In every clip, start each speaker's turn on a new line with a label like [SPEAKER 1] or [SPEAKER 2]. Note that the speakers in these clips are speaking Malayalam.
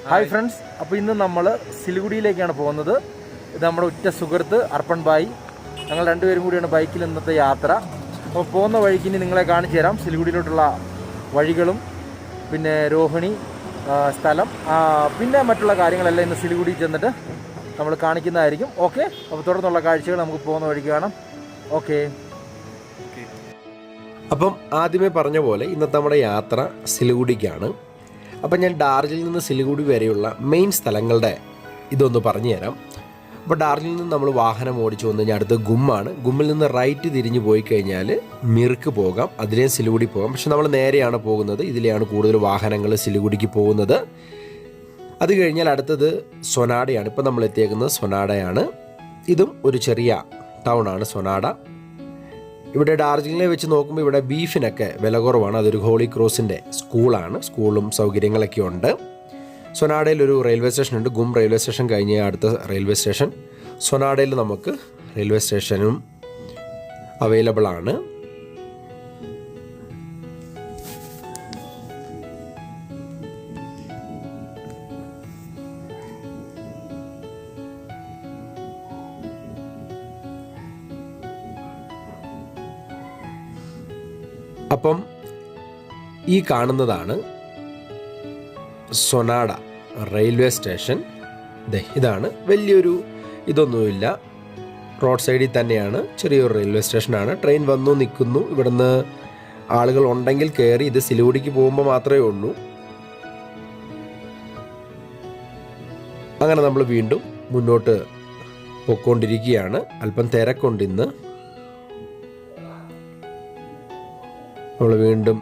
[SPEAKER 1] ഹായ് ഫ്രണ്ട്സ്, അപ്പോൾ ഇന്ന് നമ്മൾ സിലിഗുഡിയിലേക്കാണ് പോകുന്നത്. ഇത് നമ്മുടെ ഉറ്റ സുഹൃത്ത് അർപ്പൺ ഭായ്, ഞങ്ങൾ രണ്ടുപേരും കൂടിയാണ് ബൈക്കിൽ ഇന്നത്തെ യാത്ര. അപ്പോൾ പോകുന്ന വഴിക്ക് ഇനി നിങ്ങളെ കാണിച്ചു തരാം സിലിഗുഡിയിലോട്ടുള്ള വഴികളും പിന്നെ രോഹിണി സ്ഥലം പിന്നെ മറ്റുള്ള കാര്യങ്ങളെല്ലാം ഇന്ന് സിലിഗുഡി ചെന്നിട്ട് നമ്മൾ കാണിക്കുന്നതായിരിക്കും. ഓക്കെ, അപ്പോൾ തുടർന്നുള്ള കാഴ്ചകൾ നമുക്ക് പോകുന്ന വഴിക്ക് കാണാം. ഓക്കെ.
[SPEAKER 2] അപ്പം ആദ്യമേ പറഞ്ഞ പോലെ ഇന്നത്തെ നമ്മുടെ യാത്ര സിലിഗുഡിക്കാണ്. അപ്പം ഞാൻ ഡാർജിലിംഗിൽ നിന്ന് സിലിഗുഡി വരെയുള്ള മെയിൻ സ്ഥലങ്ങളുടെ ഇതൊന്ന് പറഞ്ഞു തരാം. അപ്പോൾ ഡാർജിലിംഗിൽ നിന്ന് നമ്മൾ വാഹനം ഓടിച്ചു വന്നു കഴിഞ്ഞാൽ അടുത്ത് ഗുമ്മാണ്. ഗുമ്മിൽ നിന്ന് റൈറ്റ് തിരിഞ്ഞ് പോയി കഴിഞ്ഞാൽ മിർക്ക് പോകാം, അതിലേയും സിലിഗുഡി പോകാം. പക്ഷെ നമ്മൾ നേരെയാണ് പോകുന്നത്, ഇതിലെയാണ് കൂടുതൽ വാഹനങ്ങൾ സിലിഗുഡിക്ക് പോകുന്നത്. അത് കഴിഞ്ഞാൽ അടുത്തത് സൊനാഡയാണ്. ഇപ്പം നമ്മൾ എത്തിയേക്കുന്നത് സൊനാഡയാണ്. ഇതും ഒരു ചെറിയ ടൗൺ ആണ് സൊനാഡ. ഇവിടെ ഡാർജിലിംഗിലെ വെച്ച് നോക്കുമ്പോൾ ഇവിടെ ബീഫിനൊക്കെ വില കുറവാണ്. അതൊരു ഹോളി ക്രോസിൻ്റെ സ്കൂളാണ്, സ്കൂളും സൗകര്യങ്ങളൊക്കെ ഉണ്ട്. സൊനാഡയിൽ ഒരു റെയിൽവേ സ്റ്റേഷൻ ഉണ്ട്. ഗും റെയിൽവേ സ്റ്റേഷൻ കഴിഞ്ഞ് അടുത്ത റെയിൽവേ സ്റ്റേഷൻ സൊനാഡയിൽ നമുക്ക് റെയിൽവേ സ്റ്റേഷനും അവൈലബിൾ ആണ്. അപ്പം ഈ കാണുന്നതാണ് സൊനാഡ റെയിൽവേ സ്റ്റേഷൻ. ഇതാണ് വലിയൊരു ഇതൊന്നുമില്ല, റോഡ് സൈഡിൽ തന്നെയാണ്, ചെറിയൊരു റെയിൽവേ സ്റ്റേഷനാണ്. ട്രെയിൻ വന്നു നിൽക്കുന്നു, ഇവിടുന്ന് ആളുകൾ ഉണ്ടെങ്കിൽ കയറി. ഇത് സിലിഗുഡിക്ക് പോകുമ്പോൾ മാത്രമേ ഉള്ളൂ. അങ്ങനെ നമ്മൾ വീണ്ടും മുന്നോട്ട് പോയിക്കൊണ്ടിരിക്കുകയാണ്. അല്പം തിരക്കുണ്ട് ഇന്ന്. നമ്മൾ വീണ്ടും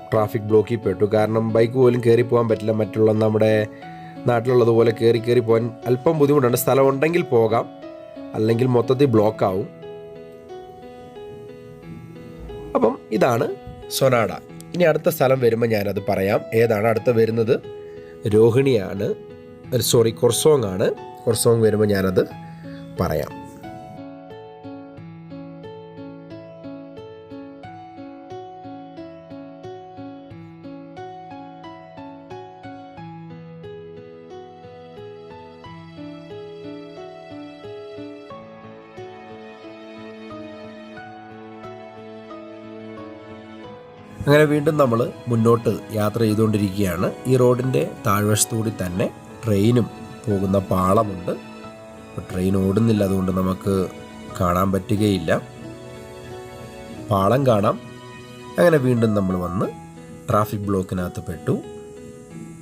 [SPEAKER 2] ട്രാഫിക് ബ്ലോക്കിൽ പെട്ടു. കാരണം ബൈക്ക് പോലും കയറി പോകാൻ പറ്റില്ല. മറ്റുള്ള നമ്മുടെ നാട്ടിലുള്ളതുപോലെ കയറി പോകാൻ അല്പം ബുദ്ധിമുട്ടുണ്ട്. സ്ഥലം ഉണ്ടെങ്കിൽ പോകാം, അല്ലെങ്കിൽ മൊത്തത്തിൽ ബ്ലോക്കാവും. അപ്പം ഇതാണ് സൊനാഡ. ഇനി അടുത്ത സ്ഥലം വരുമ്പോൾ ഞാനത് പറയാം. ഏതാണ് അടുത്ത വരുന്നത്? രോഹിണിയാണ്, കൊർസോങ് ആണ്. കൊർസോങ് വരുമ്പോൾ ഞാനത് പറയാം. അങ്ങനെ വീണ്ടും നമ്മൾ മുന്നോട്ട് യാത്ര ചെയ്തുകൊണ്ടിരിക്കുകയാണ്. ഈ റോഡിൻ്റെ താഴ്വശത്തുകൂടി തന്നെ ട്രെയിനും പോകുന്ന പാളമുണ്ട്. അപ്പോൾ ട്രെയിൻ ഓടുന്നില്ല, അതുകൊണ്ട് നമുക്ക് കാണാൻ പറ്റുകയില്ല. പാളം കാണാം. അങ്ങനെ വീണ്ടും നമ്മൾ വന്ന് ട്രാഫിക് ബ്ലോക്കിനകത്ത് പെട്ടു.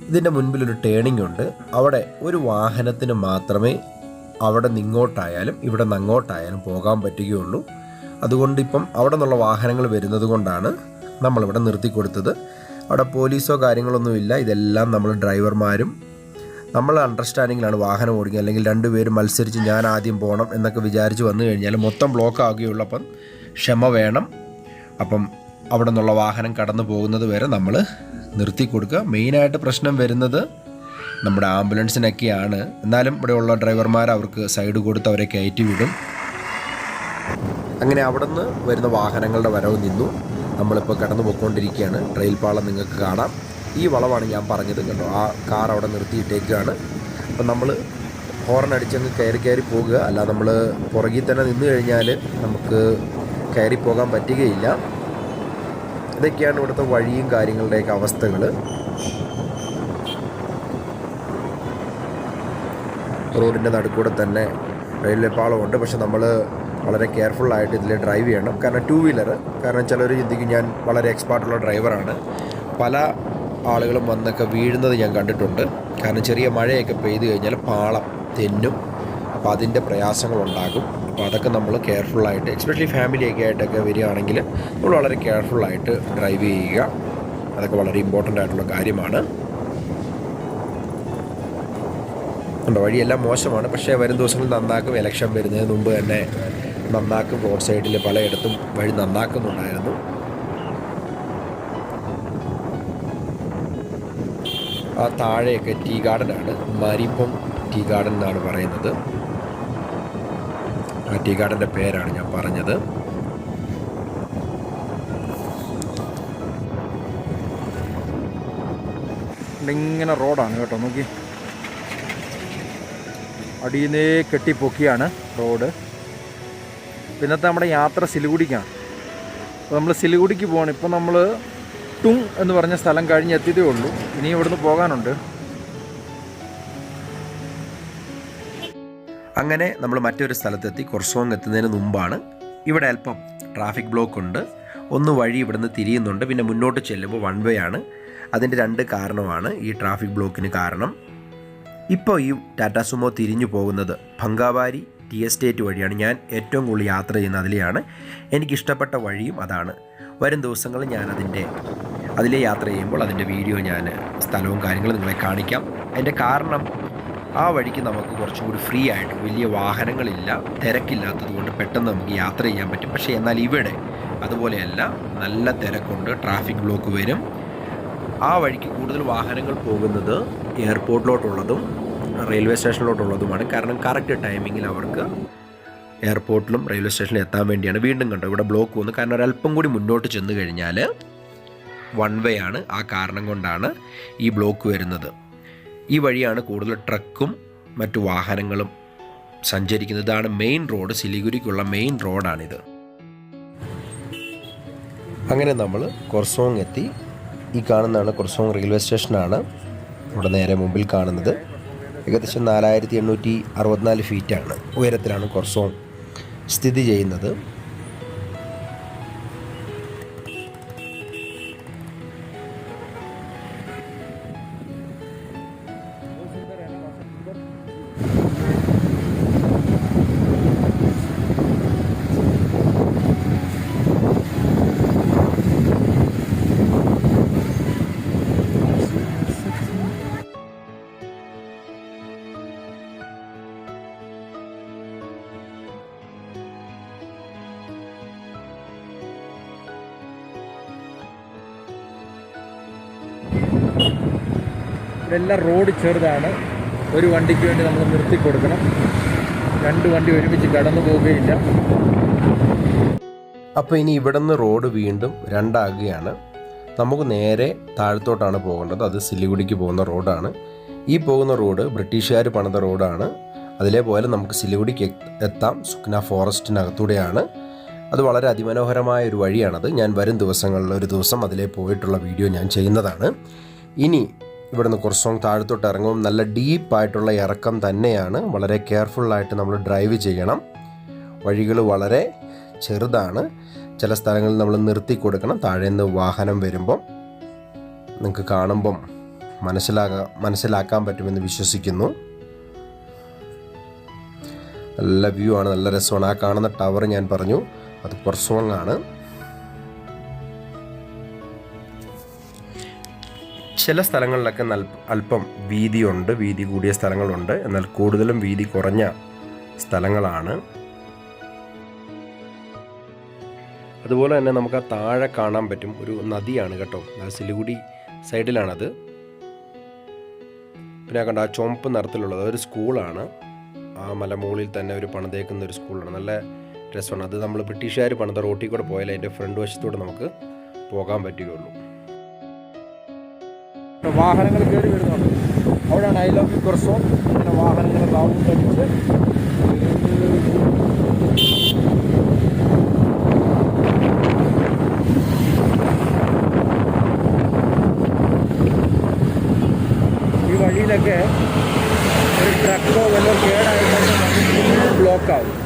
[SPEAKER 2] ഇതിൻ്റെ മുൻപിലൊരു ടേണിംഗ് ഉണ്ട്. അവിടെ ഒരു വാഹനത്തിന് മാത്രമേ അവിടെ നിങ്ങോട്ടായാലും ഇവിടെ നിന്ന് അങ്ങോട്ടായാലും പോകാൻ പറ്റുകയുള്ളൂ. അതുകൊണ്ട് ഇപ്പം അവിടെ നിന്നുള്ള വാഹനങ്ങൾ വരുന്നത് കൊണ്ടാണ് നമ്മളിവിടെ നിർത്തി കൊടുത്തത്. അവിടെ പോലീസോ കാര്യങ്ങളൊന്നുമില്ല. ഇതെല്ലാം നമ്മൾ ഡ്രൈവർമാരും നമ്മൾ അണ്ടർസ്റ്റാൻഡിങ്ങിലാണ് വാഹനം ഓടിക്കുക. അല്ലെങ്കിൽ രണ്ടുപേരും മത്സരിച്ച് ഞാൻ ആദ്യം പോകണം എന്നൊക്കെ വിചാരിച്ച് വന്നു കഴിഞ്ഞാൽ മൊത്തം ബ്ലോക്ക് ആകുകയുള്ളൂ. അപ്പം ക്ഷമ വേണം. അപ്പം അവിടെ നിന്നുള്ള വാഹനം കടന്നു പോകുന്നത് വരെ നമ്മൾ നിർത്തി കൊടുക്കുക. മെയിനായിട്ട് പ്രശ്നം വരുന്നത് നമ്മുടെ ആംബുലൻസിനൊക്കെയാണ്. എന്നാലും ഇവിടെയുള്ള ഡ്രൈവർമാർ അവർക്ക് സൈഡ് കൊടുത്ത് അവരെ കയറ്റി വിടും. അങ്ങനെ അവിടെ നിന്ന് വരുന്ന വാഹനങ്ങളുടെ വരവ് നിന്നു. നമ്മളിപ്പോൾ കടന്നു പോയിക്കൊണ്ടിരിക്കുകയാണ്. റെയിൽ പാളം നിങ്ങൾക്ക് കാണാം. ഈ വളവാണ് ഞാൻ പറഞ്ഞത്, കണ്ടോ? ആ കാർ അവിടെ നിർത്തിയിട്ടേക്കാണ്. അപ്പം നമ്മൾ ഹോറൺ അടിച്ചങ്ങ് കയറി പോകുക. അല്ല നമ്മൾ പുറകിൽ തന്നെ നിന്ന് കഴിഞ്ഞാൽ നമുക്ക് കയറി പോകാൻ പറ്റുകയില്ല. ഇതൊക്കെയാണ് ഇവിടുത്തെ വഴിയും കാര്യങ്ങളുടെയൊക്കെ അവസ്ഥകൾ. റോഡിൻ്റെ നടുക്കൂടെ തന്നെ റെയിൽവേ പാളമുണ്ട്. പക്ഷെ നമ്മൾ വളരെ കെയർഫുള്ളായിട്ട് ഇതിൽ ഡ്രൈവ് ചെയ്യണം. കാരണം ടൂ വീലർ, കാരണം ചിലർ ചിന്തിക്കും ഞാൻ വളരെ എക്സ്പേർട്ടുള്ള ഡ്രൈവറാണ്. പല ആളുകളും വന്നൊക്കെ വീഴുന്നത് ഞാൻ കണ്ടിട്ടുണ്ട്. കാരണം ചെറിയ മഴയൊക്കെ പെയ്തു കഴിഞ്ഞാൽ പാളം തെന്നും, അപ്പോൾ അതിൻ്റെ പ്രയാസങ്ങളുണ്ടാകും. അപ്പോൾ അതൊക്കെ നമ്മൾ കെയർഫുള്ളായിട്ട്, എസ്പെഷ്യലി ഫാമിലിയൊക്കെ ആയിട്ടൊക്കെ വരികയാണെങ്കിൽ നമ്മൾ വളരെ കെയർഫുള്ളായിട്ട് ഡ്രൈവ് ചെയ്യുക. അതൊക്കെ വളരെ ഇമ്പോർട്ടൻ്റ് ആയിട്ടുള്ള കാര്യമാണ്. ഉണ്ട്, വഴിയെല്ലാം മോശമാണ്. പക്ഷേ വരും ദിവസങ്ങളിൽ നന്നാക്കും. ഇലക്ഷൻ വരുന്നതിന് മുമ്പ് തന്നെ നന്നാക്കും. റോഡ് സൈഡിൽ പലയിടത്തും വഴി നന്നാക്കുന്നുണ്ടായിരുന്നു. ആ താഴെയൊക്കെ ടീ ഗാർഡനാണ്. മാരിപ്പം ടീ ഗാർഡൻ എന്നാണ് പറയുന്നത്. ആ ടീ ഗാർഡൻ്റെ പേരാണ് ഞാൻ പറഞ്ഞത്.
[SPEAKER 1] ഇങ്ങനെ റോഡാണ് കേട്ടോ. നോക്കി, അടിയിന്നേ കെട്ടിപ്പൊക്കിയാണ് റോഡ്. പിന്നത്തെ നമ്മുടെ യാത്ര സിലിഗുഡിക്കാണ്. അപ്പോൾ നമ്മൾ സിലിഗുഡിക്ക് പോകണം. ഇപ്പം നമ്മൾ ടുങ് എന്ന് പറഞ്ഞ സ്ഥലം കഴിഞ്ഞ് എത്തിയതേ ഉള്ളൂ. ഇനി ഇവിടുന്ന് പോകാനുണ്ട്.
[SPEAKER 2] അങ്ങനെ നമ്മൾ മറ്റൊരു സ്ഥലത്തെത്തി. കൊർസോങ് എത്തുന്നതിന് മുമ്പാണ്. ഇവിടെ അല്പം ട്രാഫിക് ബ്ലോക്ക് ഉണ്ട്. ഒന്ന് വഴി ഇവിടുന്ന് തിരിയുന്നുണ്ട്, പിന്നെ മുന്നോട്ട് ചെല്ലുമ്പോൾ വൺ വേ ആണ്. അതിൻ്റെ 2 കാരണമാണ് ഈ ട്രാഫിക് ബ്ലോക്കിന് കാരണം. ഇപ്പോൾ ഈ ടാറ്റ സുമോ തിരിഞ്ഞു പോകുന്നത് ഭംഗാവാരി ടി എസ്റ്റേറ്റ് വഴിയാണ്. ഞാൻ ഏറ്റവും കൂടുതൽ യാത്ര ചെയ്യുന്ന അതിലെയാണ്. എനിക്കിഷ്ടപ്പെട്ട വഴിയും അതാണ്. വരും ദിവസങ്ങളിൽ ഞാൻ അതിലെ യാത്ര ചെയ്യുമ്പോൾ അതിൻ്റെ വീഡിയോ ഞാൻ സ്ഥലവും കാര്യങ്ങളും നിങ്ങളെ കാണിക്കാം. അതിൻ്റെ കാരണം ആ വഴിക്ക് നമുക്ക് കുറച്ചും കൂടി ഫ്രീ ആയിട്ട്, വലിയ വാഹനങ്ങളില്ല, തിരക്കില്ലാത്തത് കൊണ്ട് പെട്ടെന്ന് നമുക്ക് യാത്ര ചെയ്യാൻ പറ്റും. പക്ഷേ എന്നാൽ ഇവിടെ അതുപോലെയല്ല, നല്ല തിരക്കുണ്ട്, ട്രാഫിക് ബ്ലോക്ക് വരും. ആ വഴിക്ക് കൂടുതൽ വാഹനങ്ങൾ പോകുന്നത് എയർപോർട്ടിലോട്ടുള്ളതും റെയിൽവേ സ്റ്റേഷനിലോട്ടുള്ളതുമാണ്. കാരണം കറക്റ്റ് ടൈമിങ്ങിൽ അവർക്ക് എയർപോർട്ടിലും റെയിൽവേ സ്റ്റേഷനിലും എത്താൻ വേണ്ടിയാണ്. വീണ്ടും കണ്ടോ ഇവിടെ ബ്ലോക്ക് വന്നു. കാരണം ഒരല്പം കൂടി മുന്നോട്ട് ചെന്ന് കഴിഞ്ഞാൽ വൺ വേ ആണ്. ആ കാരണം കൊണ്ടാണ് ഈ ബ്ലോക്ക് വരുന്നത്. ഈ വഴിയാണ് കൂടുതൽ ട്രക്കും മറ്റു വാഹനങ്ങളും സഞ്ചരിക്കുന്നത്. ഇതാണ് മെയിൻ റോഡ്, സിലിഗുരിക്കുള്ള മെയിൻ റോഡാണിത്. അങ്ങനെ നമ്മൾ കൊർസോങ് എത്തി. ഈ കാണുന്നതാണ് കൊർസോങ് റെയിൽവേ സ്റ്റേഷനാണ്. ഇവിടെ നേരെ മുമ്പിൽ കാണുന്നത് ഏകദേശം 4864 ഫീറ്റാണ് ഉയരത്തിലാണ് കൊർസോങ് സ്ഥിതി ചെയ്യുന്നത്.
[SPEAKER 1] ഇതെല്ലാം റോഡ് ചെറുതാണ്. ഒരു വണ്ടിക്ക് വേണ്ടി നമ്മൾ നിർത്തി കൊടുക്കണം. 2 വണ്ടി ഒരുമിച്ച് കടന്നു പോവുകയില്ല.
[SPEAKER 2] അപ്പോൾ ഇനി ഇവിടെ നിന്ന് റോഡ് വീണ്ടും 2 ആകുകയാണ്. നമുക്ക് നേരെ താഴത്തോട്ടാണ് പോകേണ്ടത്. അത് സിലിഗുഡിക്ക് പോകുന്ന റോഡാണ്. ഈ പോകുന്ന റോഡ് ബ്രിട്ടീഷുകാർ പണിത റോഡാണ്. അതിലേപോലെ നമുക്ക് സിലിഗുഡിക്ക് എത്താം. സുക്ന ഫോറസ്റ്റിനകത്തൂടെയാണ്. അത് വളരെ അതിമനോഹരമായ ഒരു വഴിയാണത്. ഞാൻ വരും ദിവസങ്ങളിൽ ഒരു ദിവസം അതിലേ പോയിട്ടുള്ള വീഡിയോ ഞാൻ ചെയ്യുന്നതാണ്. ഇനി ഇവിടുന്ന് കൊർസോങ് താഴത്തോട്ട് ഇറങ്ങും. നല്ല ഡീപ്പായിട്ടുള്ള ഇറക്കം തന്നെയാണ്. വളരെ കെയർഫുള്ളായിട്ട് നമ്മൾ ഡ്രൈവ് ചെയ്യണം. വഴികൾ വളരെ ചെറുതാണ്. ചില സ്ഥലങ്ങളിൽ നമ്മൾ നിർത്തി കൊടുക്കണം. താഴെ നിന്ന് വാഹനം വരുമ്പം നിങ്ങൾക്ക് കാണുമ്പം മനസ്സിലാക്കാൻ പറ്റുമെന്ന് വിശ്വസിക്കുന്നു. നല്ല വ്യൂ ആണ്, നല്ല രസമാണ്. ആ കാണുന്ന ടവർ ഞാൻ പറഞ്ഞു അത് കൊർസോങ് ആണ്. ചില സ്ഥലങ്ങളിലൊക്കെ അല്പം വീതിയുണ്ട്, വീതി കൂടിയ സ്ഥലങ്ങളുണ്ട്. എന്നാൽ കൂടുതലും വീതി കുറഞ്ഞ സ്ഥലങ്ങളാണ്. അതുപോലെ തന്നെ നമുക്ക് ആ താഴെ കാണാൻ പറ്റും ഒരു നദിയാണ് കേട്ടോ. സിലിഗുഡി സൈഡിലാണത്. പിന്നെ കണ്ട ആ ചുവപ്പ് നിറത്തിലുള്ളത് അതൊരു സ്കൂളാണ്. ആ മലമുകളിൽ തന്നെ ഒരു പണിതേക്കുന്ന ഒരു സ്കൂളാണ്. നല്ല രസമാണ്. അത് നമ്മൾ ബ്രിട്ടീഷുകാർ പണിത റോട്ടിൽ കൂടെ പോയാൽ അതിൻ്റെ ഫ്രണ്ട് വശത്തൂടെ നമുക്ക് പോകാൻ പറ്റുകയുള്ളൂ.
[SPEAKER 1] വാഹനങ്ങൾ കയറി വരുന്നുണ്ട്. അവിടെയാണ് ഐ ലവ് യു കൊർസോങ്. അങ്ങനെ വാഹനങ്ങൾ റൗണ്ട് അടിച്ച് ഈ വഴിയിലൊക്കെ ഒരു ട്രക്കോ വല്ലോ കേടായിട്ട് ബ്ലോക്കാവും.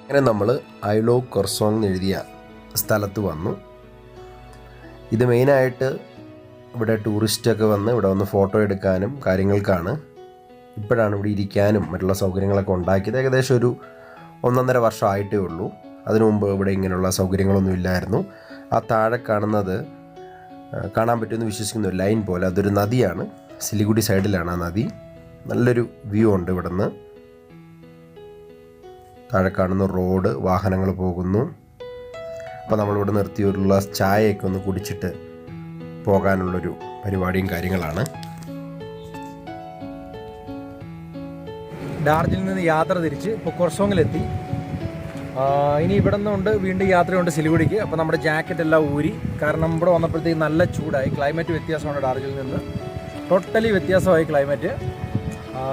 [SPEAKER 2] അങ്ങനെ നമ്മൾ ഐ ലവ് കൊർസോങ് എന്ന് എഴുതിയ സ്ഥലത്ത് വന്നു. ഇത് മെയിനായിട്ട് ഇവിടെ ടൂറിസ്റ്റൊക്കെ വന്ന് ഇവിടെ വന്ന് ഫോട്ടോ എടുക്കാനും കാര്യങ്ങൾക്കാണ്. ഇപ്പോഴാണ് ഇവിടെ ഇരിക്കാനും മറ്റുള്ള സൗകര്യങ്ങളൊക്കെ ഉണ്ടാക്കിയത്. ഏകദേശം ഒരു 1.5 വർഷം ആയിട്ടേ ഉള്ളൂ. അതിനു മുമ്പ് ഇവിടെ ഇങ്ങനെയുള്ള സൗകര്യങ്ങളൊന്നും ഇല്ലായിരുന്നു. ആ താഴെ കാണുന്നത് കാണാൻ പറ്റുമെന്ന് വിശ്വസിക്കുന്ന ഒരു ലൈൻ പോലെ അതൊരു നദിയാണ്. സിലിഗുഡി സൈഡിലാണ് ആ നദി. നല്ലൊരു വ്യൂ ഉണ്ട് ഇവിടെ നിന്ന്. താഴെ കാണുന്ന റോഡ്, വാഹനങ്ങൾ പോകുന്നു. അപ്പോൾ നമ്മളിവിടെ നിർത്തിയുള്ള ചായയൊക്കെ ഒന്ന് കുടിച്ചിട്ട് പോകാനുള്ളൊരു പരിപാടിയും കാര്യങ്ങളാണ്.
[SPEAKER 1] ഡാർജിലിംഗിൽ നിന്ന് യാത്ര തിരിച്ച് ഇപ്പോൾ കൊർസോങ്ങിലെത്തി. ഇനി ഇവിടെ നിന്നുണ്ട് വീണ്ടും യാത്രയുണ്ട് സിലിഗുഡിക്ക്. അപ്പോൾ നമ്മുടെ ജാക്കറ്റ് എല്ലാം ഊരി, കാരണം ഇവിടെ വന്നപ്പോഴത്തേക്ക് നല്ല ചൂടായി. ക്ലൈമറ്റ് വ്യത്യാസമാണ് ഡാർജിലിംഗിൽ നിന്ന്, ടോട്ടലി വ്യത്യാസമായി ക്ലൈമറ്റ്.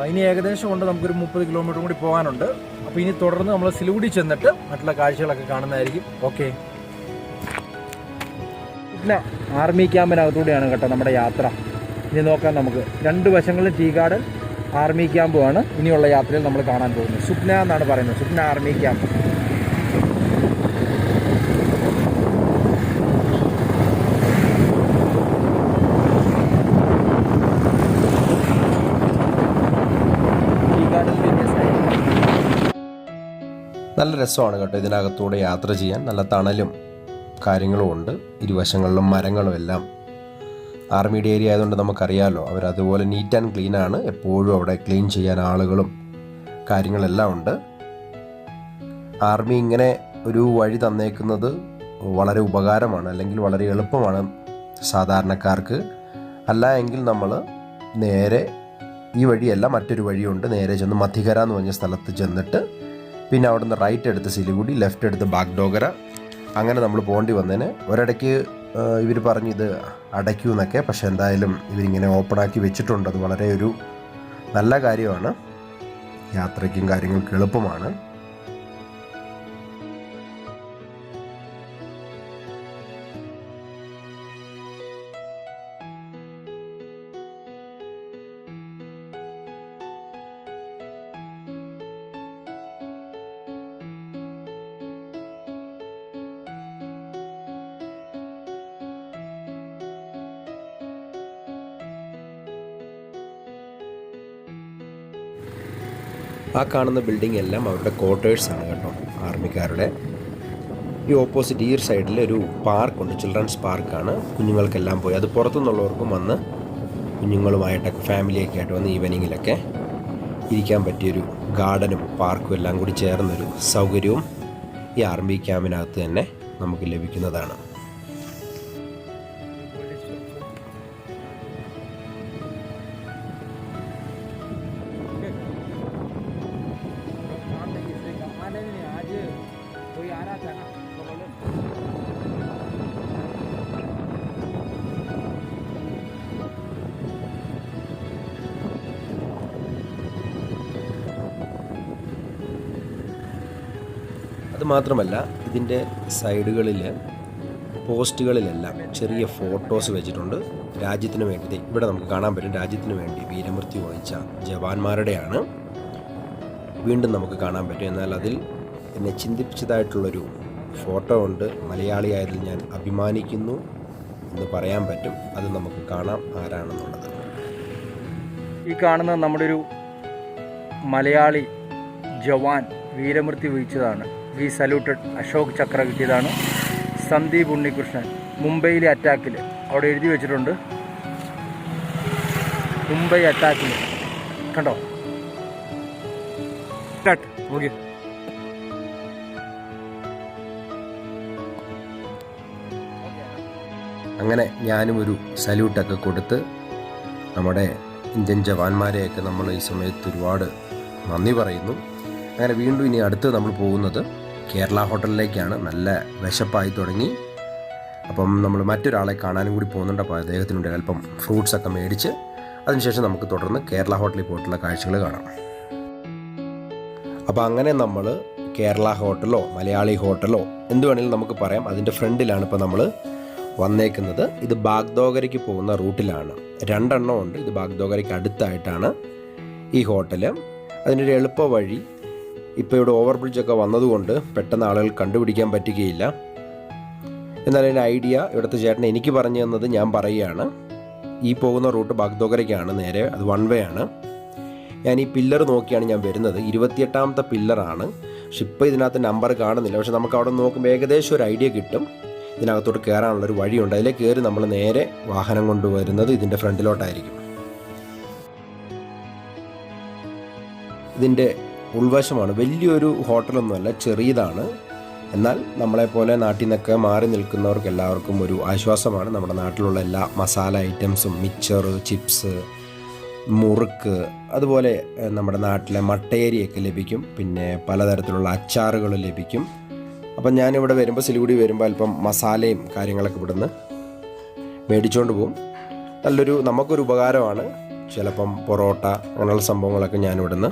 [SPEAKER 1] ഇനി ഏകദേശം കൊണ്ട് നമുക്കൊരു 30 കിലോമീറ്റർ കൂടി പോകാനുണ്ട്. അപ്പോൾ ഇനി തുടർന്ന് നമ്മൾ സിലിഗുഡി ചെന്നിട്ട് മറ്റുള്ള കാഴ്ചകളൊക്കെ കാണുന്നതായിരിക്കും. ഓക്കെ, പിന്നെ ആർമി ക്യാമ്പിനകത്തൂടെയാണ് കേട്ടോ നമ്മുടെ യാത്ര. ഇനി നോക്കാം നമുക്ക്. 2 വശങ്ങളിലും ടീ ഗാർഡൻ, ആർമി ക്യാമ്പുമാണ് ഇനിയുള്ള യാത്രയിൽ നമ്മൾ കാണാൻ പോകുന്നത്. സുപ്ന എന്നാണ് പറയുന്നത്, സുപ്ന ആർമി ക്യാമ്പ്.
[SPEAKER 2] നല്ല രസമാണ് കേട്ടോ ഇതിനകത്തൂടെ യാത്ര ചെയ്യാൻ. നല്ല തണലും കാര്യങ്ങളും ഉണ്ട്, ഇരുവശങ്ങളിലും മരങ്ങളും എല്ലാം. ആർമിയുടെ ഏരിയ ആയതുകൊണ്ട് നമുക്കറിയാമല്ലോ, അവരതുപോലെ നീറ്റ് ആൻഡ് ക്ലീൻ ആണ്. എപ്പോഴും അവിടെ ക്ലീൻ ചെയ്യാൻ ആളുകളും കാര്യങ്ങളെല്ലാം ഉണ്ട്. ആർമി ഇങ്ങനെ ഒരു വഴി തന്നേക്കുന്നത് വളരെ ഉപകാരമാണ്, അല്ലെങ്കിൽ വളരെ എളുപ്പമാണ് സാധാരണക്കാർക്ക്. അല്ല എങ്കിൽ നമ്മൾ നേരെ ഈ വഴിയല്ല, മറ്റൊരു വഴിയുണ്ട്. നേരെ ചെന്ന് മധികര എന്ന് പറഞ്ഞ സ്ഥലത്ത് ചെന്നിട്ട് പിന്നെ അവിടെ നിന്ന് റൈറ്റ് എടുത്ത് സിലിഗുഡി, ലെഫ്റ്റ് എടുത്ത് ബാഗ്ഡോഗര, അങ്ങനെ നമ്മൾ പോകേണ്ടി വന്നതിന്. ഒരിടയ്ക്ക് ഇവർ പറഞ്ഞു ഇത് അടയ്ക്കൂ എന്നൊക്കെ, പക്ഷേ എന്തായാലും ഇവരിങ്ങനെ ഓപ്പണാക്കി വെച്ചിട്ടുണ്ട്. അത് വളരെ ഒരു നല്ല കാര്യമാണ്, യാത്രയ്ക്കും കാര്യങ്ങൾക്ക് എളുപ്പമാണ്. ആ കാണുന്ന ബിൽഡിംഗ് എല്ലാം അവരുടെ ക്വാർട്ടേഴ്സാണ് കേട്ടോ, ആർമിക്കാരുടെ. ഈ ഓപ്പോസിറ്റ് ഈ സൈഡിൽ ഒരു പാർക്കുണ്ട്, ചിൽഡ്രൻസ് പാർക്കാണ്. കുഞ്ഞുങ്ങൾക്കെല്ലാം പോയി, അത് പുറത്തുനിന്നുള്ളവർക്കും വന്ന് കുഞ്ഞുങ്ങളുമായിട്ടൊക്കെ ഫാമിലിയൊക്കെ ആയിട്ട് വന്ന് ഈവനിങ്ങിലൊക്കെ ഇരിക്കാൻ പറ്റിയൊരു ഗാർഡനും പാർക്കും എല്ലാം കൂടി ചേർന്നൊരു സൗകര്യവും ഈ ആർമി ക്യാമ്പിനകത്ത് തന്നെ നമുക്ക് ലഭിക്കുന്നതാണ്. അതുമാത്രമല്ല, ഇതിൻ്റെ സൈഡുകളിൽ പോസ്റ്റുകളിലെല്ലാം ചെറിയ ഫോട്ടോസ് വെച്ചിട്ടുണ്ട്. രാജ്യത്തിന് വേണ്ടി ഇവിടെ നമുക്ക് കാണാൻ പറ്റും, രാജ്യത്തിന് വേണ്ടി വീരമൃത്യു വഹിച്ച ജവാന്മാരുടെയാണ് വീണ്ടും നമുക്ക് കാണാൻ പറ്റും. എന്നാൽ അതിൽ എന്നെ ചിന്തിപ്പിച്ചതായിട്ടുള്ളൊരു ഫോട്ടോ ഉണ്ട്. മലയാളിയായതിൽ ഞാൻ അഭിമാനിക്കുന്നു എന്ന് പറയാൻ പറ്റും. അത് നമുക്ക് കാണാം ആരാണെന്നുള്ളത്.
[SPEAKER 1] ഈ കാണുന്നത് നമ്മുടെ ഒരു മലയാളി ജവാൻ വീരമൃത്യു വഹിച്ചതാണ്. വി സല്യൂട്ടഡ്, അശോക് ചക്ര കിട്ടിയതാണ്. സന്ദീപ് ഉണ്ണികൃഷ്ണൻ മുംബൈയിലെ അറ്റാക്കിൽ അവിടെ എഴുതി വെച്ചിട്ടുണ്ട്, മുംബൈ അറ്റാക്കിൽ. കണ്ടോ? ഓക്കെ,
[SPEAKER 2] അങ്ങനെ ഞാനും ഒരു സല്യൂട്ടൊക്കെ കൊടുത്ത് നമ്മുടെ ഇന്ത്യൻ ജവാന്മാരെയൊക്കെ നമ്മൾ ഈ സമയത്ത് ഒരുപാട് നന്ദി പറയുന്നു. അങ്ങനെ വീണ്ടും ഇനി അടുത്ത് നമ്മൾ പോകുന്നത് കേരള ഹോട്ടലിലേക്കാണ്. നല്ല വിശപ്പായി തുടങ്ങി. അപ്പം നമ്മൾ മറ്റൊരാളെ കാണാനും കൂടി പോകുന്നുണ്ട്. അപ്പോൾ അദ്ദേഹത്തിനുണ്ട് അല്പം ഫ്രൂട്ട്സൊക്കെ മേടിച്ച് അതിനുശേഷം നമുക്ക് തുടർന്ന് കേരള ഹോട്ടലിൽ പോയിട്ടുള്ള കാഴ്ചകൾ കാണാം. അപ്പോൾ അങ്ങനെ നമ്മൾ കേരള ഹോട്ടലോ മലയാളി ഹോട്ടലോ എന്ത് വേണമെങ്കിലും നമുക്ക് പറയാം, അതിൻ്റെ ഫ്രണ്ടിലാണ് ഇപ്പോൾ നമ്മൾ വന്നേക്കുന്നത്. ഇത് ബാഗ്ദോഗരയ്ക്ക് പോകുന്ന റൂട്ടിലാണ്. 2 എണ്ണം ഉണ്ട്. ഇത് ബാഗ്ദോഗരയ്ക്ക് അടുത്തായിട്ടാണ് ഈ ഹോട്ടൽ. അതിനൊരു എളുപ്പ വഴി ഇപ്പോൾ ഇവിടെ ഓവർ ബ്രിഡ്ജൊക്കെ വന്നതുകൊണ്ട് പെട്ടെന്ന് ആളുകൾ കണ്ടുപിടിക്കാൻ പറ്റുകയില്ല. എന്നാൽ അതിൻ്റെ ഐഡിയ ഇവിടുത്തെ ചേട്ടൻ എനിക്ക് പറഞ്ഞു തന്നത് ഞാൻ പറയുകയാണ്. ഈ പോകുന്ന റൂട്ട് ബാഗ്ദോഗരയ്ക്കാണ് നേരെ, അത് 1 വേ ആണ്. ഞാൻ ഈ പില്ലർ നോക്കിയാണ് ഞാൻ വരുന്നത്. 28ാമത്തെ പില്ലറാണ്. പക്ഷെ ഇപ്പോൾ ഇതിനകത്ത് നമ്പർ കാണുന്നില്ല. പക്ഷെ നമുക്ക് അവിടെ നോക്കുമ്പോൾ ഏകദേശം ഒരു ഐഡിയ കിട്ടും. ഇതിനകത്തോട്ട് കയറാനുള്ളൊരു വഴിയുണ്ട്. അതിലേക്ക് കയറി നമ്മൾ നേരെ വാഹനം കൊണ്ടുവരുന്നത് ഇതിൻ്റെ ഫ്രണ്ടിലോട്ടായിരിക്കും. ഇതിൻ്റെ ഉൾവശമാണ്. വലിയൊരു ഹോട്ടലൊന്നുമല്ല, ചെറിയതാണ്. എന്നാൽ നമ്മളെപ്പോലെ നാട്ടിൽ നിന്നൊക്കെ മാറി നിൽക്കുന്നവർക്ക് എല്ലാവർക്കും ഒരു ആശ്വാസമാണ്. നമ്മുടെ നാട്ടിലുള്ള എല്ലാ മസാല ഐറ്റംസും, മിക്സർ, ചിപ്സ്, മുറുക്ക്, അതുപോലെ നമ്മുടെ നാട്ടിലെ മട്ടയരിയൊക്കെ ലഭിക്കും. പിന്നെ പലതരത്തിലുള്ള അച്ചാറുകൾ ലഭിക്കും. അപ്പം ഞാനിവിടെ വരുമ്പോൾ, സിലിഗുഡി വരുമ്പോൾ അല്പം മസാലയും കാര്യങ്ങളൊക്കെ ഇവിടുന്ന് മേടിച്ചുകൊണ്ട് പോകും. നമുക്കൊരു ഉപകാരമാണ്. ചിലപ്പം പൊറോട്ട അങ്ങനെയുള്ള സംഭവങ്ങളൊക്കെ ഞാനിവിടുന്ന്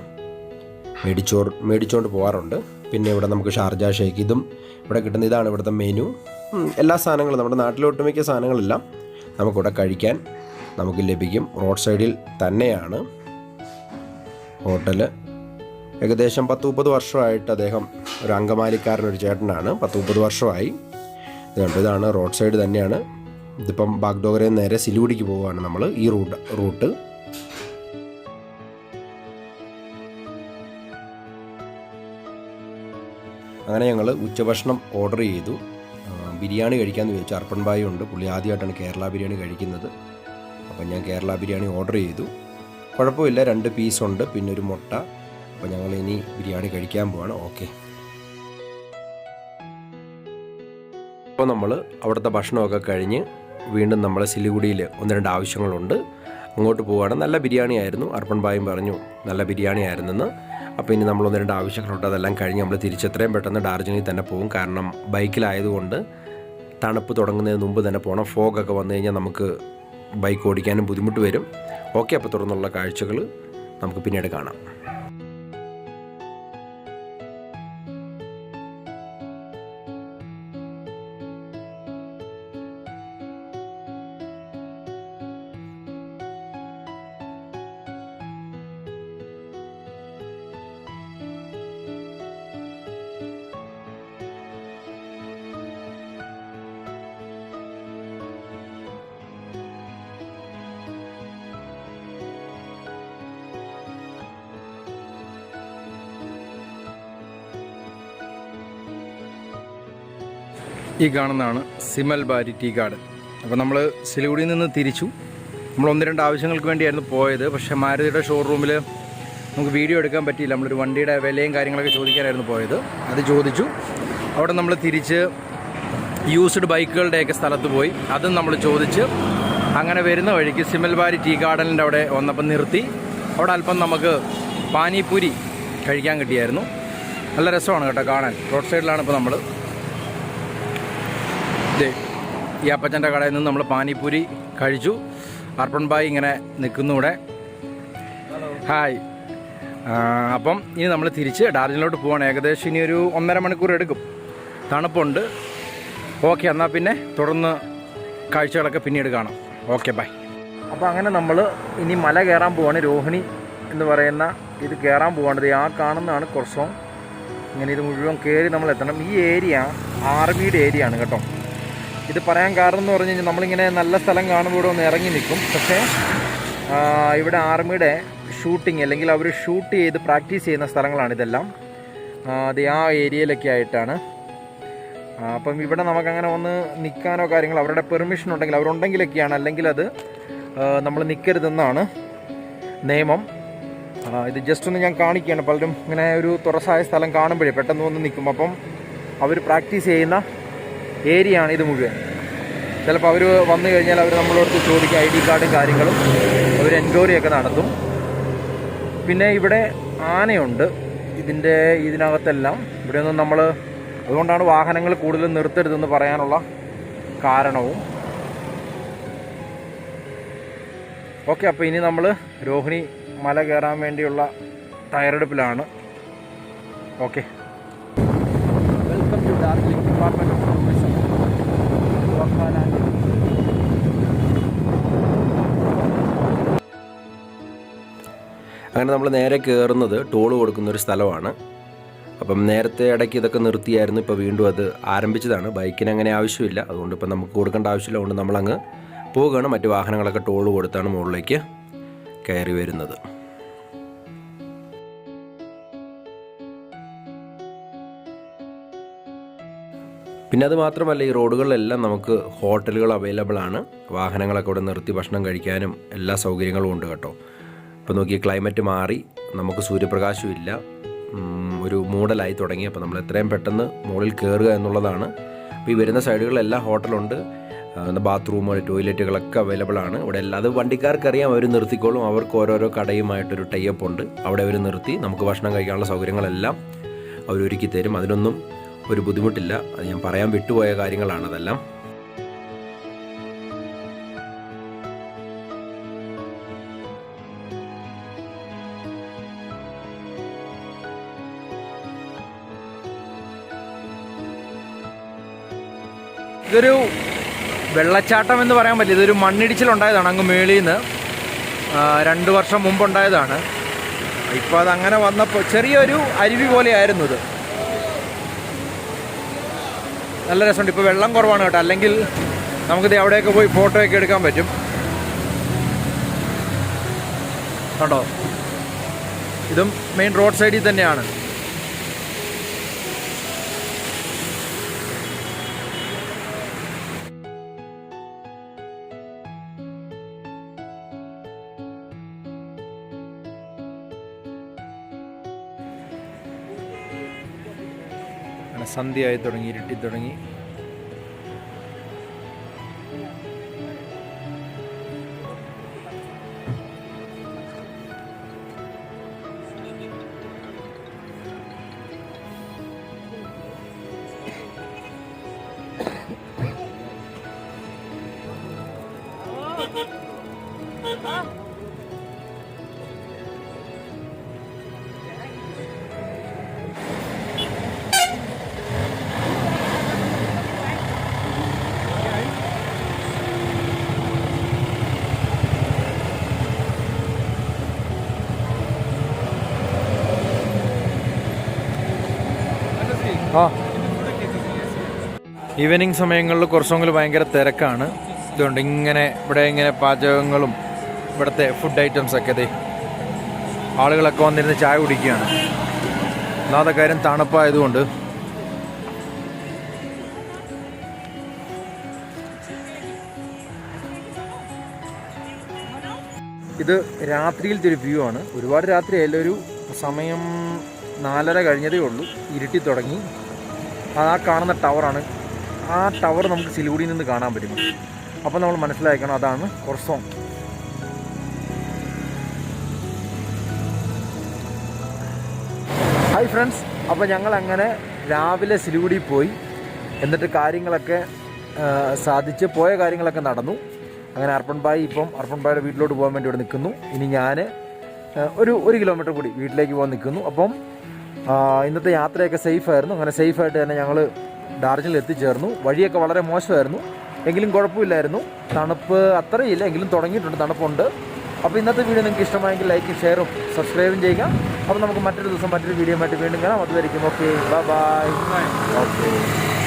[SPEAKER 2] മേടിച്ചുകൊണ്ട് പോകാറുണ്ട്. പിന്നെ ഇവിടെ നമുക്ക് ഷാർജ ഷേക്ക്, ഇതും ഇവിടെ കിട്ടുന്ന, ഇതാണ് ഇവിടുത്തെ മെനു. എല്ലാ സാധനങ്ങളും, നമ്മുടെ നാട്ടിലെ ഒട്ടുമിക്ക സാധനങ്ങളെല്ലാം നമുക്കിവിടെ കഴിക്കാൻ നമുക്ക് ലഭിക്കും. റോഡ് സൈഡിൽ തന്നെയാണ് ഹോട്ടൽ. ഏകദേശം 10-30 വർഷമായിട്ട് അദ്ദേഹം ഒരു അങ്കമാലിക്കാരനൊരു ചേട്ടനാണ്. 10-30 വർഷമായി. ഇതാണ് റോഡ് സൈഡ് തന്നെയാണ്. ഇതിപ്പം ബാഗ്ഡോഗരയിൽ നേരെ സിലിഗുഡിക്ക് പോവുകയാണ് നമ്മൾ, ഈ റൂട്ട്. അങ്ങനെ ഞങ്ങൾ ഉച്ചഭക്ഷണം ഓർഡർ ചെയ്തു. ബിരിയാണി കഴിക്കാമെന്ന് ചോദിച്ചു. അർപ്പൺ ഭായി ഉണ്ട്, പുള്ളി ആദ്യമായിട്ടാണ് കേരള ബിരിയാണി കഴിക്കുന്നത്. അപ്പം ഞാൻ കേരള ബിരിയാണി ഓർഡർ ചെയ്തു. കുഴപ്പമില്ല, 2 പീസുണ്ട്, പിന്നെ ഒരു മുട്ട. അപ്പോൾ ഞങ്ങൾ ഇനി ബിരിയാണി കഴിക്കാൻ പോവാണ്. ഓക്കെ. അപ്പോൾ നമ്മൾ അവിടുത്തെ ഭക്ഷണമൊക്കെ കഴിഞ്ഞ് വീണ്ടും നമ്മൾ സിലിഗുഡിയിൽ 1-2 ആവശ്യങ്ങളുണ്ട്, അങ്ങോട്ട് പോവുകയാണ്. നല്ല ബിരിയാണി ആയിരുന്നു. അർപ്പൺ ഭായും പറഞ്ഞു നല്ല ബിരിയാണി ആയിരുന്നെന്ന്. അപ്പോൾ ഇനി നമ്മൾ 1-2 ആവശ്യങ്ങളുണ്ട്, അതെല്ലാം കഴിഞ്ഞ് നമ്മൾ തിരിച്ചെത്രയും പെട്ടെന്ന് ഡാർജിലിംഗിൽ തന്നെ പോകും. കാരണം ബൈക്കിലായതുകൊണ്ട് തണുപ്പ് തുടങ്ങുന്നതിന് മുമ്പ് തന്നെ പോകണം. ഫോഗൊക്കെ വന്നു കഴിഞ്ഞാൽ നമുക്ക് ബൈക്ക് ഓടിക്കാനും ബുദ്ധിമുട്ട് വരും. ഓക്കെ, അപ്പോൾ തുറന്നുള്ള കാഴ്ചകൾ നമുക്ക് പിന്നീട് കാണാം.
[SPEAKER 1] ഈ കാണുന്നതാണ് സിമൽ ബാരി ടീ ഗാർഡൻ. അപ്പോൾ നമ്മൾ സിലിഗുഡിയിൽ നിന്ന് തിരിച്ചു. നമ്മൾ 1-2 ആവശ്യങ്ങൾക്ക് വേണ്ടിയായിരുന്നു പോയത്. പക്ഷേ മാരുതിയുടെ ഷോറൂമിൽ നമുക്ക് വീഡിയോ എടുക്കാൻ പറ്റിയില്ല. നമ്മളൊരു വണ്ടിയുടെ വിലയും കാര്യങ്ങളൊക്കെ ചോദിക്കാനായിരുന്നു പോയത്. അത് ചോദിച്ചു. അവിടെ നമ്മൾ തിരിച്ച് യൂസ്ഡ് ബൈക്കുകളുടെയൊക്കെ സ്ഥലത്ത് പോയി, അതും നമ്മൾ ചോദിച്ച് അങ്ങനെ വരുന്ന വഴിക്ക് സിമൽ ബാരി ടീ ഗാർഡനിൻ്റെ അവിടെ വന്നപ്പോൾ നിർത്തി. അവിടെ അല്പം നമുക്ക് പാനിപൂരി കഴിക്കാൻ കിട്ടിയായിരുന്നു. നല്ല രസമാണ് കേട്ടോ കാണാൻ. റോഡ് സൈഡിലാണ് ഇപ്പോൾ നമ്മൾ. ഈ അപ്പച്ചൻ്റെ കടയിൽ നിന്ന് നമ്മൾ പാനിപൂരി കഴിച്ചു. അർപ്പൺ ഭായി ഇങ്ങനെ നിൽക്കുന്നു ഇവിടെ. ഹായ്. അപ്പം ഇനി നമ്മൾ തിരിച്ച് ഡാർജിലിംഗിലോട്ട് പോവാണ്. ഏകദേശം ഇനി ഒരു 1.5 മണിക്കൂർ എടുക്കും. തണുപ്പുണ്ട്. ഓക്കെ, എന്നാൽ പിന്നെ തുടർന്ന് കാഴ്ചകളൊക്കെ പിന്നീട് കാണാം. Okay, bye. അപ്പോൾ അങ്ങനെ നമ്മൾ ഇനി മല കയറാൻ പോവാണ്. രോഹിണി എന്ന് പറയുന്ന ഇത് കയറാൻ പോവാണ്. ആ കാണുന്നതാണ് കൊർസോങ്. ഇങ്ങനെ ഇത് മുഴുവൻ കയറി നമ്മൾ എത്തണം. ഈ ഏരിയ ആർമിയുടെ ഏരിയ ആണ് കേട്ടോ. ഇത് പറയാൻ കാരണം എന്ന് പറഞ്ഞു കഴിഞ്ഞാൽ നമ്മളിങ്ങനെ നല്ല സ്ഥലം കാണുമ്പോൾ ഇവിടെ ഒന്ന് ഇറങ്ങി നിൽക്കും. പക്ഷേ ഇവിടെ ആർമിയുടെ ഷൂട്ടിങ്, അല്ലെങ്കിൽ അവർ ഷൂട്ട് ചെയ്ത് പ്രാക്ടീസ് ചെയ്യുന്ന സ്ഥലങ്ങളാണ് ഇതെല്ലാം. അത് ആ ഏരിയയിലൊക്കെ ആയിട്ടാണ്. അപ്പം ഇവിടെ നമുക്കങ്ങനെ വന്ന് നിൽക്കാനോ കാര്യങ്ങളോ അവരുടെ പെർമിഷൻ ഉണ്ടെങ്കിൽ, അവരുണ്ടെങ്കിലൊക്കെയാണ്. അല്ലെങ്കിൽ അത് നമ്മൾ നിൽക്കരുതെന്നാണ് നിയമം. ഇത് ജസ്റ്റ് ഒന്ന് ഞാൻ കാണിക്കുകയാണ്. പലരും ഇങ്ങനെ ഒരു തുറസായ സ്ഥലം കാണുമ്പോഴേ പെട്ടെന്ന് വന്ന് നിൽക്കും. അപ്പം അവർ പ്രാക്ടീസ് ചെയ്യുന്ന ഏരിയ ആണ് ഇത് മുഴുവൻ. ചിലപ്പോൾ അവർ വന്നു കഴിഞ്ഞാൽ അവർ നമ്മളോടത്ത് ചോദിക്കും ID കാർഡും കാര്യങ്ങളും, അവർ എൻക്വയറി ഒക്കെ നടത്തും. പിന്നെ ഇവിടെ ആനയുണ്ട് ഇതിനകത്തെല്ലാം. ഇവിടെയൊന്നും നമ്മൾ, അതുകൊണ്ടാണ് വാഹനങ്ങൾ കൂടുതൽ നിർത്തരുതെന്ന് പറയാനുള്ള കാരണവും. ഓക്കെ, അപ്പോൾ ഇനി നമ്മൾ രോഹിണി മല കയറാൻ വേണ്ടിയുള്ള തയ്യാറെടുപ്പിലാണ്. Okay, welcome to Darjeeling department of tourism.
[SPEAKER 2] അങ്ങനെ നമ്മൾ നേരെ കയറുന്നത് ടോൾ കൊടുക്കുന്നൊരു സ്ഥലമാണ്. അപ്പം നേരത്തെ ഇടയ്ക്ക് ഇതൊക്കെ നിർത്തിയായിരുന്നു. ഇപ്പോൾ വീണ്ടും അത് ആരംഭിച്ചതാണ്. ബൈക്കിന് അങ്ങനെ ആവശ്യമില്ല, അതുകൊണ്ട് ഇപ്പോൾ നമുക്ക് കൊടുക്കേണ്ട ആവശ്യമില്ല. അതുകൊണ്ട് നമ്മളങ്ങ് പോവുകയാണ്. മറ്റ് വാഹനങ്ങളൊക്കെ ടോൾ കൊടുത്താണ് മുകളിലേക്ക് കയറി വരുന്നത്. പിന്നെ അത് മാത്രമല്ല, ഈ റോഡുകളിലെല്ലാം നമുക്ക് ഹോട്ടലുകൾ അവൈലബിൾ ആണ്. വാഹനങ്ങളൊക്കെ ഇവിടെ നിർത്തി ഭക്ഷണം കഴിക്കാനും എല്ലാ സൗകര്യങ്ങളും ഉണ്ട് കേട്ടോ. ഇപ്പോൾ നോക്കി, ക്ലൈമറ്റ് മാറി, നമുക്ക് സൂര്യപ്രകാശവും ഇല്ല. ഒരു മൂടലായി തുടങ്ങി. അപ്പോൾ നമ്മൾ എത്രയും പെട്ടെന്ന് മുകളിൽ കയറുക എന്നുള്ളതാണ്. അപ്പോൾ ഈ വരുന്ന സൈഡുകളിലെല്ലാം ഹോട്ടലുണ്ട്, ബാത്റൂമുകൾ, ടോയ്ലറ്റുകളൊക്കെ അവൈലബിൾ ആണ് ഇവിടെ. അത് വണ്ടിക്കാർക്കറിയാം, അവർ നിർത്തിക്കോളും. അവർക്ക് ഓരോരോ കടയുമായിട്ടൊരു ടൈപ്പ് ഉണ്ട്. അവിടെ അവർ നിർത്തി നമുക്ക് ഭക്ഷണം കഴിക്കാനുള്ള സൗകര്യങ്ങളെല്ലാം അവരൊരുക്കി തരും. അതിനൊന്നും ഒരു ബുദ്ധിമുട്ടില്ല. അത് ഞാൻ പറയാൻ വിട്ടുപോയ കാര്യങ്ങളാണ് അതെല്ലാം.
[SPEAKER 1] ഇതൊരു വെള്ളച്ചാട്ടം എന്ന് പറയാൻ പറ്റില്ല, ഇതൊരു മണ്ണിടിച്ചിലുണ്ടായതാണ് അങ്ങ് മേളിൽ നിന്ന് 2 വർഷം മുമ്പുണ്ടായതാണ്. ഇപ്പോൾ അതങ്ങനെ വന്നപ്പോൾ ചെറിയൊരു അരുവി പോലെയായിരുന്നു ഇത്. നല്ല രസമുണ്ട്. ഇപ്പോൾ വെള്ളം കുറവാണ് കേട്ടോ, അല്ലെങ്കിൽ നമുക്കിത് അവിടെയൊക്കെ പോയി ഫോട്ടോയൊക്കെ എടുക്കാൻ പറ്റും. കണ്ടോ, ഇതും മെയിൻ റോഡ് സൈഡിൽ തന്നെയാണ്. സന്ധ്യയായി തുടങ്ങി, ഇരുട്ടി തുടങ്ങി. ഈവനിങ് സമയങ്ങളിൽ കുറച്ചെങ്കിലും ഭയങ്കര തിരക്കാണ്. ഇതുകൊണ്ട് ഇവിടെ ഇങ്ങനെ പാചകങ്ങളും ഇവിടുത്തെ ഫുഡ് ഐറ്റംസൊക്കെ അതെ ആളുകളൊക്കെ വന്നിരുന്ന് ചായ കുടിക്കുകയാണ്. ഒന്നാമത്തെ കാര്യം തണുപ്പായതുകൊണ്ട്. ഇത് രാത്രിയിലത്തെ ഒരു വ്യൂ ആണ്. ഒരുപാട് രാത്രിയായില്ല, ഒരു സമയം 4:30 കഴിഞ്ഞതേ ഉള്ളൂ. ഇരുട്ടി തുടങ്ങി. ആ കാണുന്ന ടവറാണ്. ആ ടവർ നമുക്ക് സിലിഗുഡിയിൽ നിന്ന് കാണാൻ പറ്റും. അപ്പോൾ നമ്മൾ മനസ്സിലാക്കണം അതാണ് കൊർസോങ്. ഹായ് ഫ്രണ്ട്സ്, അപ്പോൾ ഞങ്ങൾ അങ്ങനെ രാവിലെ സിലിഗുഡിയിൽ പോയി. എന്നിട്ട് കാര്യങ്ങളൊക്കെ സാധിച്ച് പോയ കാര്യങ്ങളൊക്കെ നടന്നു. അങ്ങനെ അർപ്പൺ ഭായിയുടെ വീട്ടിലോട്ട് പോകാൻ വേണ്ടി ഇവിടെ നിൽക്കുന്നു. ഇനി ഞാൻ ഒരു കിലോമീറ്റർ കൂടി വീട്ടിലേക്ക് പോകാൻ നിൽക്കുന്നു. അപ്പം ഇന്നത്തെ യാത്രയൊക്കെ സേഫായിരുന്നു. അങ്ങനെ സേഫായിട്ട് തന്നെ ഞങ്ങൾ ഡാർജിലിംഗിൽ എത്തിച്ചേർന്നു. വഴിയൊക്കെ വളരെ മോശമായിരുന്നു, എങ്കിലും കുഴപ്പമില്ലായിരുന്നു. തണുപ്പ് അത്രയില്ല, എങ്കിലും തുടങ്ങിയിട്ടുണ്ട്, തണുപ്പുണ്ട്. അപ്പോൾ ഇന്നത്തെ വീഡിയോ നിങ്ങൾക്ക് ഇഷ്ടമായെങ്കിൽ ലൈക്കും ഷെയറും സബ്സ്ക്രൈബും ചെയ്യുക. അപ്പോൾ നമുക്ക് മറ്റൊരു ദിവസം മറ്റൊരു വീഡിയോ ആയിട്ട് വീണ്ടും കാണാം. അതുവരെയും ഓക്കെ, ബൈ. ഓക്കെ.